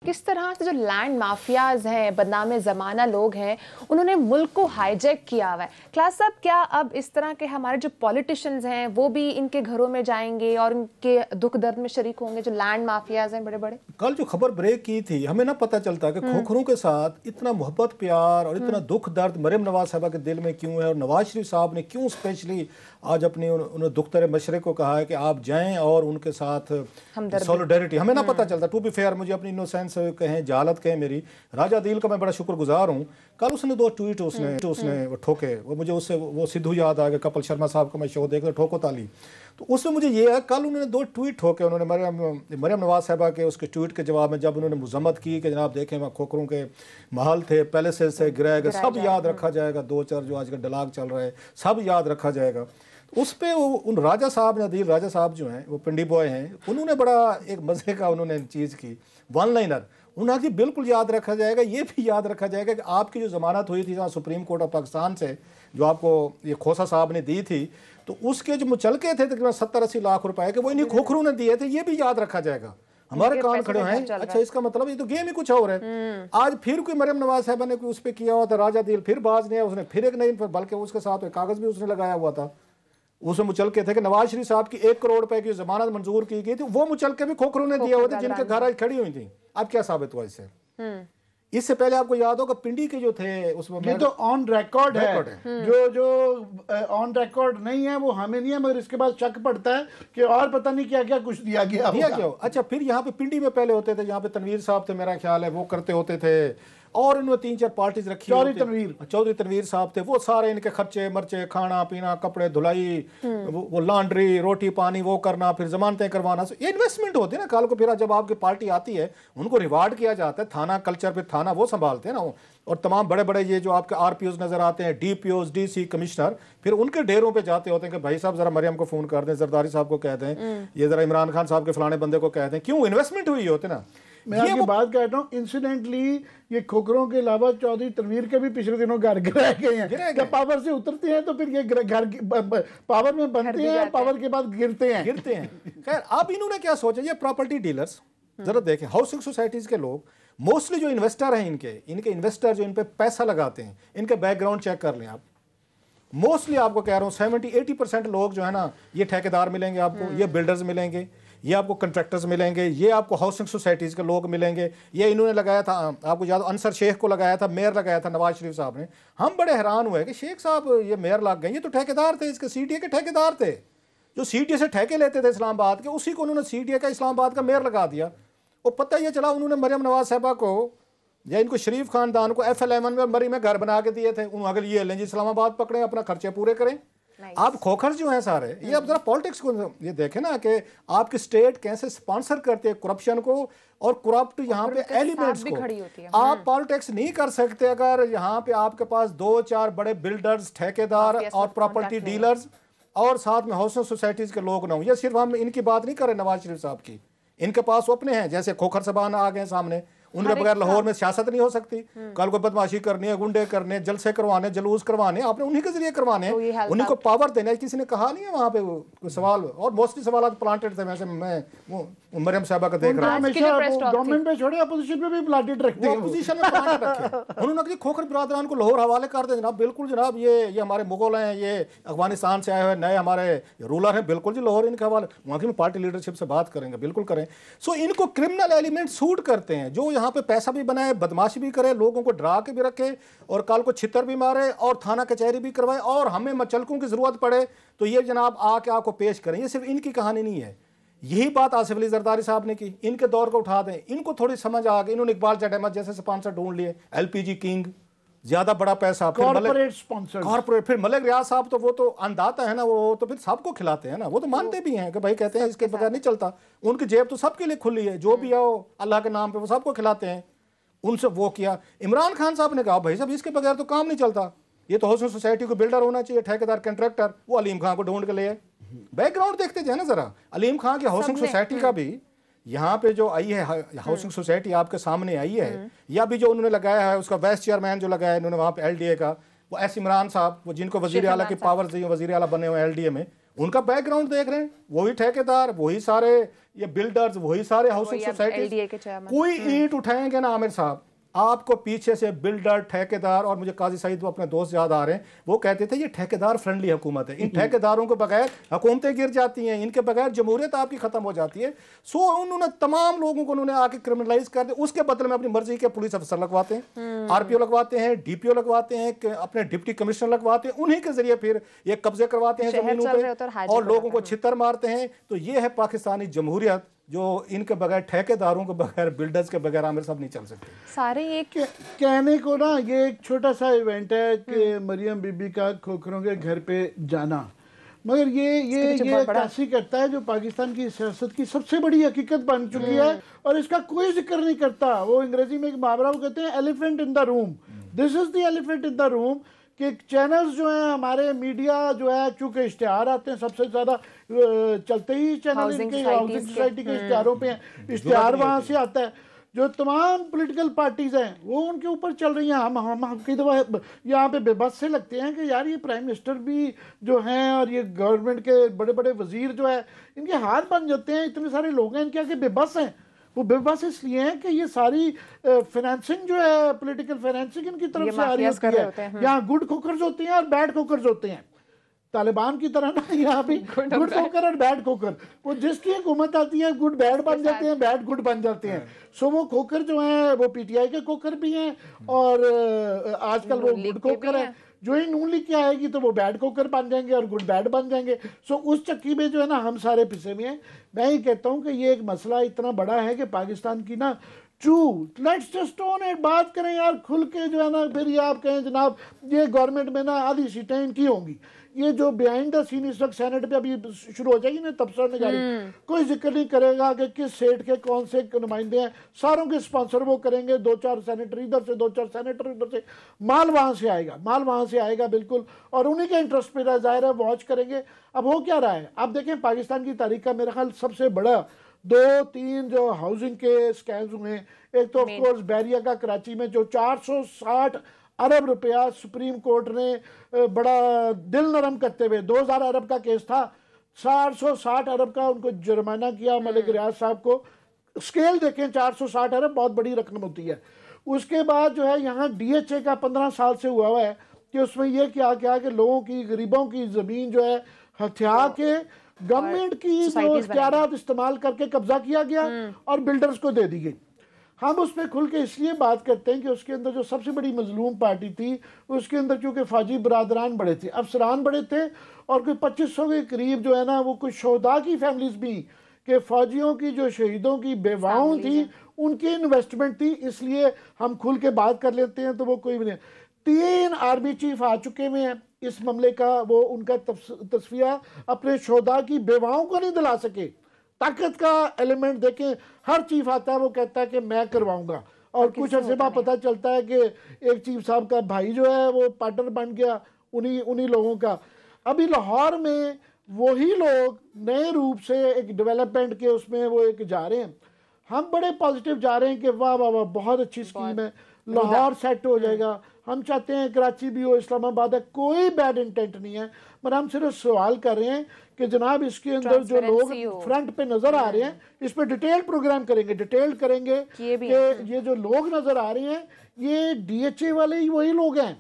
किस तरह से जो लैंड माफियाज हैं, बदनामे ज़माना लोग हैं, उन्होंने मुल्क को हाईजैक किया हुआ है। क्लास साहब, क्या अब इस तरह के हमारे जो पॉलिटिशियंस हैं वो भी इनके घरों में जाएंगे और उनके दुख दर्द में शरीक होंगे, जो लैंड माफियाज हैं बड़े बड़े? कल जो खबर ब्रेक की थी, हमें ना पता चलता कि खोखरों के साथ इतना मोहब्बत प्यार और इतना दुख दर्द मरियम नवाज साहबा के दिल में क्यों है, और नवाज शरीफ साहब ने क्यों स्पेशली आज अपनी उन्होंने दुख्तर मशरे को कहा है कि आप जाएं और उनके साथ सॉलिडेरिटी। हमें ना पता चलता। टू बी फेयर, मुझे अपनी इनोसेंस कहें, जहालत कहें मेरी, राजा दिल का मैं बड़ा शुक्रगुजार हूँ। कल उसने 2 ट्वीट उसने वो ठोके, वो मुझे उससे वो सिद्धू याद आ गया, कपिल शर्मा साहब का मैं शो देख रहा, ठोको ताली। तो उसमें मुझे ये है, कल उन्होंने 2 ट्वीट ठोके। उन्होंने मरियम नवाज साहबा के उसके ट्वीट के जवाब में जब उन्होंने मजम्मत की कि जनाब देखें वहाँ खोखरों के महल थे, पैलेसेस से गिराए गए, सब याद रखा जाएगा, 2-4 जो आजकल डलाग चल रहा है सब याद रखा जाएगा। तो उस पर उन राजा साहब, नदीर राजा साहब जो हैं, वो पिंडी बॉय हैं, उन्होंने बड़ा एक मज़े का उन्होंने चीज़ की, वन लाइनर। उन्होंने कहा बिल्कुल याद रखा जाएगा, ये भी याद रखा जाएगा कि आपकी जो ज़मानत हुई थी जहाँ सुप्रीम कोर्ट ऑफ पाकिस्तान से, जो आपको ये खोसा साहब ने दी थी, तो उसके जो मुचलके थे तकरीबन 70-80 लाख रुपए के, वो इन्हीं खोखरों ने दिए थे, ये भी याद रखा जाएगा। हमारे कान खड़े हैं। अच्छा, इसका मतलब ये तो गेम ही कुछ और है। आज फिर कोई मरियम नवाज साहबा ने कोई उस पर किया हुआ था, राजा दिल फिर बाज नहीं है, उसने फिर एक नई, बल्कि उसके साथ कागज भी उसने लगाया हुआ था। उसमें मुचलके थे कि नवाज शरीफ साहब की 1 करोड़ रुपए की जमानत मंजूर की गई थी, वो मुचलके भी खोखरों ने दिया हुआ था, जिनके घर आज खड़ी हुई थी। अब क्या साबित हुआ इससे? इससे पहले आपको याद होगा पिंडी के जो थे उसमें, ये तो ऑन रिकॉर्ड है। जो ऑन रिकॉर्ड नहीं है वो हमें नहीं है, मगर इसके बाद शक पड़ता है कि और पता नहीं क्या क्या कुछ दिया गया क्या। अच्छा, फिर यहाँ पे पिंडी में पहले होते थे, यहाँ पे तनवीर साहब थे मेरा ख्याल है, वो करते होते थे, और इन्होंने 3-4 पार्टीज रखी। चौधरी तनवीर साहब थे, वो सारे इनके खर्चे मर्चे, खाना पीना, कपड़े धुलाई, वो लॉन्ड्री, रोटी पानी वो करना, फिर जमानतें करवाना, ये इन्वेस्टमेंट होती है ना। कल को फिर जब आपकी पार्टी आती है उनको रिवार्ड किया जाता है। थाना कल्चर पे थाना वो संभालते हैं ना, और तमाम बड़े बड़े ये जो आपके आरपीओज नजर आते हैं, डीपीओज, डीसी, कमिश्नर, फिर उनके डेरों पे जाते होते हैं कि भाई साहब जरा मरियम को फोन कर दें, जरदारी साहब को कह दें, ये जरा इमरान खान साहब के फलाने बंदे को कह दें। क्यों? इन्वेस्टमेंट हुई होती ना। मैं आपकी बात कहता हूँ, इंसिडेंटली ये खोखरों के अलावा चौधरी तनवीर के भी पिछले दिनों घर गिराए गए हैं। जब पावर से उतरते हैं तो फिर ये घर पावर में बनते हैं, पावर के बाद गिरते हैं। खैर, अब इन्होंने क्या सोचा, ये प्रॉपर्टी डीलर्स, जरा देखें, हाउसिंग सोसाइटीज के लोग, मोस्टली जो इन्वेस्टर हैं, इनके इन्वेस्टर जो इन पे पैसा लगाते हैं, इनके बैकग्राउंड चेक कर लें आप। मोस्टली आपको कह रहा हूँ 70-80% लोग जो है ना, ये ठेकेदार मिलेंगे आपको, ये बिल्डर्स मिलेंगे, ये आपको कंट्रैक्टर्स मिलेंगे, ये आपको हाउसिंग सोसाइटीज़ के लोग मिलेंगे। ये इन्होंने लगाया था, आपको याद, अंसर शेख को लगाया था, मेयर लगाया था नवाज शरीफ साहब ने। हम बड़े हैरान हुए कि शेख साहब ये मेयर लग गए, ये तो ठेकेदार थे, इसके सीटीए के ठेकेदार थे, जो सीटीए से ठेके लेते थे इस्लामाबाद के, उसी को उन्होंने सीटीए का इस्लामाबाद का मेयर लगा दिया। और पता ये चला उन्होंने मरियम नवाज साहबा को या इनको शरीफ खानदान को FL11 में मरी में घर बना के दिए थे। अगर ये लें जी इस्लामाबाद पकड़े, अपना खर्चे पूरे करें। आप खोखर जो हैं सारे, ये अब जरा पॉलिटिक्स को ये देखें ना कि आपकी स्टेट कैसे स्पॉन्सर करती है करप्शन को और करप्ट यहाँ पे एलिमेंट्स को। आप पॉलिटिक्स नहीं कर सकते अगर यहाँ पे आपके पास 2-4 बड़े बिल्डर्स, ठेकेदार और प्रॉपर्टी डीलर्स और साथ में हाउसिंग सोसाइटीज के लोग ना हो। ये सिर्फ हम इनकी बात नहीं कर रहे नवाज शरीफ साहब की, इनके पास अपने हैं, जैसे खोखर सबान आ गए सामने, उनके बगैर लाहौर में सियासत नहीं हो सकती। कल को बदमाशी करनी है, गुंडे करने, जलसे करवाने, जलूस करवाने, आपने उन्हीं के जरिए करवाने, उन्हीं को पावर देना है। किसी ने कहा नहीं है वहां पे कोई सवाल, और मोस्टली सवाल प्लांटेड थे। वैसे मैं मरियम साहबा का देख रहा हूं, गवर्नमेंट पे छोड़े, अपोजिशन पे भी प्लांटेड रखते हैं, अपोजिशन में प्लांटेड रखे। उन्होंने कहा खोखर बिरादरान को लाहौर हवाले कर दे जनाब। बिल्कुल जनाब, ये हमारे मुगल हैं, ये अफगानिस्तान से आए हुए नए हमारे रूलर हैं, बिल्कुल जी लाहौर इनके हवाले। वहां की पार्टी लीडरशिप से बात करेंगे, बिल्कुल करें। सो इनको क्रिमिनल एलिमेंट सूट करते हैं, जो यहाँ पे पैसा भी बनाए, बदमाशी भी करे, लोगों को डरा के भी रखे, और कल को छितर भी मारे और थाना कचहरी भी करवाए, और हमें मचलकों की जरूरत पड़े तो ये जनाब आके आपको पेश करें। ये सिर्फ इनकी कहानी नहीं है। यही बात आसिफ अली जरदारी साहब ने की, इनके दौर को उठा दें, इनको थोड़ी समझ आ गई। इन्होंने इकबाल चट अहमद जैसे स्पॉन्सर ढूंढ लिए, LPG किंग, ज्यादा बड़ा पैसा, कॉर्पोरेट, फिर मलिक रियाज साहब तो वो तो अंदाता है ना, वो तो फिर सबको खिलाते हैं ना, वो तो मानते भी हैं कि भाई कहते हैं इसके बगैर नहीं चलता। उनकी जेब तो सबके लिए खुली है, जो भी आओ अल्लाह के नाम पे वो सबको खिलाते हैं। उनसे वो किया। इमरान खान साहब ने कहा भाई साहब इसके बगैर तो काम नहीं चलता, ये तो हाउसिंग सोसाइटी को बिल्डर होना चाहिए, ठेकेदार, कंट्रैक्टर। वो अलीम खान को ढूंढ के ले आए। बैकग्राउंड देखते जाए ना जरा, अलीम खान की हाउसिंग सोसाइटी का भी यहाँ पे जो आई है हाउसिंग सोसाइटी आपके सामने आई है, या भी जो उन्होंने लगाया है उसका वाइस चेयरमैन जो लगाया है इन्होंने वहाँ पे LDA का, वो इमरान साहब, वो जिनको वजीर आला की पावर दी, वजीर आला बने हुए LDA में, उनका बैकग्राउंड देख रहे हैं, वही ठेकेदार, वही सारे ये बिल्डर्स, वही सारे हाउसिंग सोसाइटी, कोई ईंट उठाएंगे ना आमिर साहब, आपको पीछे से बिल्डर, ठेकेदार, और मुझे काजी सईद वो अपने दोस्त याद आ रहे हैं, वो कहते थे ये ठेकेदार फ्रेंडली हुकूमत है, इन ठेकेदारों के बगैर हुकूमतें गिर जाती हैं, इनके बगैर जमहूरियत आपकी खत्म हो जाती है। सो उन्होंने तमाम लोगों को उन्होंने आके क्रिमिनलाइज कर दिया, उसके बदले में अपनी मर्जी के पुलिस अफसर लगवाते हैं, आरपीओ लगवाते हैं, डीपीओ लगवाते हैं, अपने डिप्टी कमिश्नर लगवाते हैं, उन्हीं के जरिए फिर ये कब्जे करवाते हैं जमीनों पे और लोगों को छितर मारते हैं। तो ये है पाकिस्तानी जमहूरियत, जो इनके बगैर, ठेकेदारों के बगैर, बिल्डर्स के बगैर आमिर साहब नहीं चल सकते। सारे एक कहने को ना ये एक छोटा सा इवेंट है कि मरियम बीबी का खोखरों के घर पे जाना, मगर ये अक्कासी करता है जो पाकिस्तान की सियासत की सबसे बड़ी हकीकत बन चुकी है और इसका कोई जिक्र नहीं करता। वो अंग्रेजी में एक मुहावरा वो कहते हैं elephant in the room, this is the elephant in the room, कि चैनल्स जो हैं हमारे मीडिया जो है, चूंकि इश्तिहार आते हैं सबसे ज़्यादा चलते ही चैनल इनके हाउसिंग सोसाइटी के इश्तिहारों पे हैं, इश्तिहार वहाँ से आता है। जो तमाम पॉलिटिकल पार्टीज़ हैं वो उनके ऊपर चल रही हैं। हम कई दफ़ा यहाँ पे बेबस से लगते हैं कि यार ये प्राइम मिनिस्टर भी जो हैं और ये गवर्नमेंट के बड़े बड़े वजीर जो है, इनके हाथ बन जाते हैं, इतने सारे लोग हैं इनके आगे बेबस हैं। वो बेबस इसलिए है कि ये सारी फाइनेंसिंग जो है, पॉलिटिकल फाइनेंसिंग इनकी तरफ से आ रही होती है। यहाँ गुड कुकर्स होते हैं और बैड कुकर्स होते हैं, तालिबान की तरह ना यहाँ पे गुड कुकर और बैड कुकर। वो जिसकी हुकूमत आती है गुड बैड बन जाते हैं, बैड गुड बन जाते हैं। सो वो कुकर जो है वो पीटीआई के कुकर भी हैं और आजकल वो गुड कुकर है। जो ही नून लीग क्या आएगी तो वो बैड कुकर बन जाएंगे और गुड बैड बन जाएंगे। सो उस चक्की में जो है ना हम सारे पिसे में हैं। मैं ये कहता हूँ कि ये एक मसला इतना बड़ा है कि पाकिस्तान की ना लेट्स जस्ट ऑन इट, बात करें यार खुल के जो है ना। फिर ये आप कहें जनाब ये गवर्नमेंट में ना आधी सीटें इनकी होंगी, ये जो बिहाइंड द सीन इस वक्त सेनेट पे अभी शुरू हो जाएगी ना तबसरा निगारी, कोई जिक्र नहीं करेगा कि किस सेट के कौन से नुमाइंदे हैं, सारों के स्पॉन्सर वो करेंगे, 2-4 सेनेटर इधर से, 2-4 सेनेटर इधर से, माल वहाँ से आएगा, माल वहाँ से आएगा बिल्कुल, और उन्हीं के इंटरेस्ट पे जाहिर है वॉच करेंगे। अब हो क्या रहा है, आप देखें पाकिस्तान की तारीख का मेरा ख्याल सबसे बड़ा 2-3 जो हाउसिंग के स्कैम्स हुए, एक तो ऑफकोर्स बैरिया का कराची में जो 460 अरब रुपया सुप्रीम कोर्ट ने बड़ा दिल नरम करते हुए, 2000 अरब का केस था, 460 अरब का उनको जुर्माना किया मलिक रियाज साहब को। स्केल देखें, 460 अरब बहुत बड़ी रकम होती है। उसके बाद जो है यहाँ डीएचए का 15 साल से हुआ है कि उसमें यह क्या क्या कि लोगों की, गरीबों की ज़मीन जो है हथिया के गवर्नमेंट की जो इख्तियारात इस्तेमाल करके कब्जा किया गया और बिल्डर्स को दे दी गई। हम उस पर खुल के इसलिए बात करते हैं कि उसके अंदर जो सबसे बड़ी मजलूम पार्टी थी, उसके अंदर चूँकि फौजी बरादरान बड़े थे, अफसरान बड़े थे, और कोई 2500 के करीब जो है ना वो कुछ शोहदा की फैमिलीज भी, कि फौजियों की जो शहीदों की बेवाओं थी उनकी इन्वेस्टमेंट थी। इसलिए हम खुल के बात कर लेते हैं तो वो कोई भी नहीं। 3 आर्मी चीफ आ चुके हुए हैं इस मामले का, वो उनका तस्फिया अपने शोहदा की बेवाओं को नहीं दिला सके। ताकत का एलिमेंट देखें, हर चीफ आता है वो कहता है कि मैं करवाऊंगा, और कुछ अर्से बाद पता चलता है कि एक चीफ साहब का भाई जो है वो पार्टनर बन गया उन्हीं लोगों का। अभी लाहौर में वही लोग नए रूप से एक डेवलपमेंट के उसमें वो एक जा रहे हैं। हम बड़े पॉजिटिव जा रहे हैं कि वाह वाह वाह बहुत अच्छी स्कीम है, लाहौर सेट हो जाएगा। हम चाहते हैं कराची भी हो, इस्लामाबाद है, कोई बैड इंटेंट नहीं है, पर हम सिर्फ सवाल कर रहे हैं कि जनाब इसके अंदर जो लोग फ्रंट पे नजर आ रहे हैं इस पे डिटेल प्रोग्राम करेंगे, डिटेल करेंगे कि ये जो लोग नजर आ रहे हैं ये डीएचए वाले ही वही लोग हैं,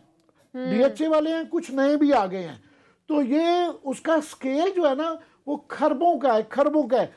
डीएचए वाले हैं, कुछ नए भी आ गए हैं। तो ये उसका स्केल जो है ना वो खरबों का है, खरबों का है।